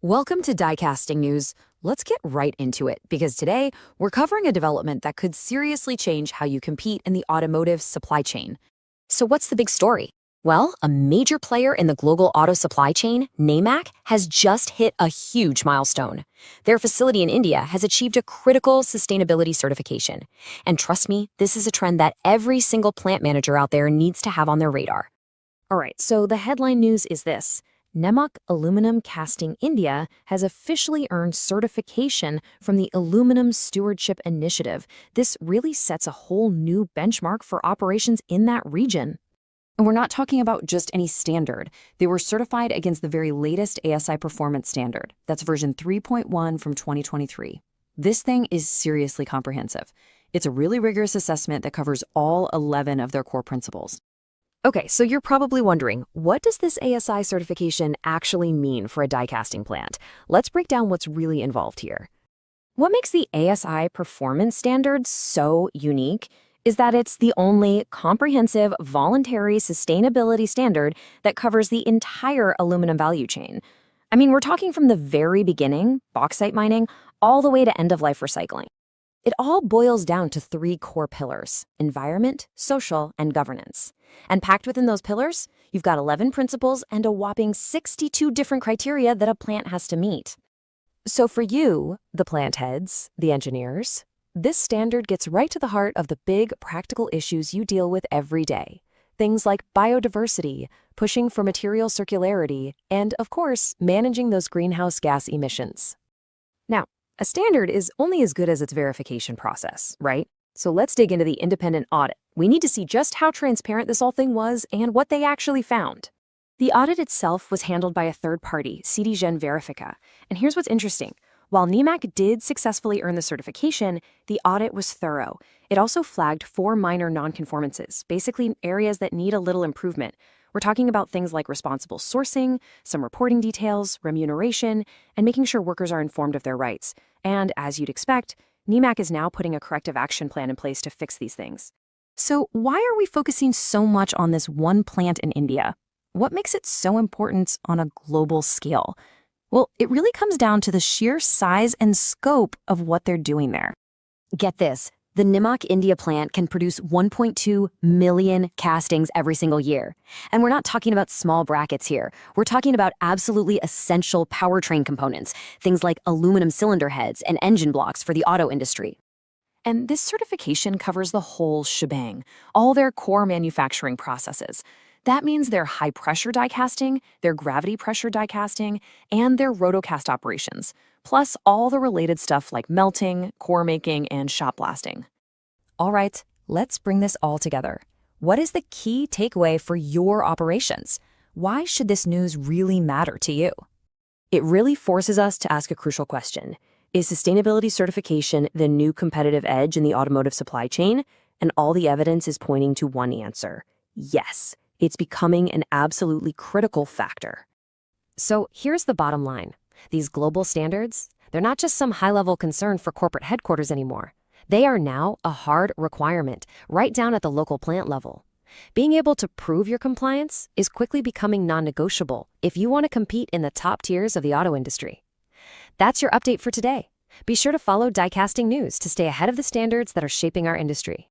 Welcome to Diecasting News. Let's get right into it because today we're covering a development that could seriously change how you compete in the automotive supply chain. So what's the big story? Well, a major player in the global auto supply chain, Nemak, has just hit a huge milestone. Their facility in India has achieved a critical sustainability certification. And trust me, this is a trend that every single plant manager out there needs to have on their radar. All right, so the headline news is this. Nemak Aluminum Casting India has officially earned certification from the Aluminum Stewardship Initiative. This really sets a whole new benchmark for operations in that region. And we're not talking about just any standard. They were certified against the very latest ASI Performance Standard. That's version 3.1 from 2023. This thing is seriously comprehensive. It's a really rigorous assessment that covers all 11 of their core principles. Okay, so you're probably wondering, what does this ASI certification actually mean for a die casting plant? Let's break down what's really involved here. What makes the ASI Performance Standard so unique is that it's the only comprehensive voluntary sustainability standard that covers the entire aluminum value chain. I mean, we're talking from the very beginning, bauxite mining, all the way to end-of-life recycling. It all boils down to three core pillars: environment, social, and governance. And packed within those pillars, you've got 11 principles and a whopping 62 different criteria that a plant has to meet. So for you, the plant heads, the engineers, this standard gets right to the heart of the big practical issues you deal with every day. Things like biodiversity, pushing for material circularity, and of course, managing those greenhouse gas emissions. Now, a standard is only as good as its verification process, right? So let's dig into the independent audit. We need to see just how transparent this whole thing was and what they actually found. The audit itself was handled by a third party, CDGen Verifica. And here's what's interesting. While Nemak did successfully earn the certification, the audit was thorough. It also flagged 4 minor nonconformances, basically areas that need a little improvement. We're talking about things like responsible sourcing, some reporting details, remuneration, and making sure workers are informed of their rights. And as you'd expect, Nemak is now putting a corrective action plan in place to fix these things. So why are we focusing so much on this one plant in India? What makes it so important on a global scale? Well, it really comes down to the sheer size and scope of what they're doing there. Get this. The Nemak India plant can produce 1.2 million castings every single year. And we're not talking about small brackets here. We're talking about absolutely essential powertrain components, things like aluminum cylinder heads and engine blocks for the auto industry. And this certification covers the whole shebang, all their core manufacturing processes. That means their high-pressure die casting, their gravity pressure die casting, and their rotocast operations, plus all the related stuff like melting, core making, and shot blasting. All right, let's bring this all together. What is the key takeaway for your operations? Why should this news really matter to you? It really forces us to ask a crucial question. Is sustainability certification the new competitive edge in the automotive supply chain? And all the evidence is pointing to one answer. Yes. It's becoming an absolutely critical factor. So here's the bottom line. These global standards, they're not just some high-level concern for corporate headquarters anymore. They are now a hard requirement, right down at the local plant level. Being able to prove your compliance is quickly becoming non-negotiable if you want to compete in the top tiers of the auto industry. That's your update for today. Be sure to follow Diecasting News to stay ahead of the standards that are shaping our industry.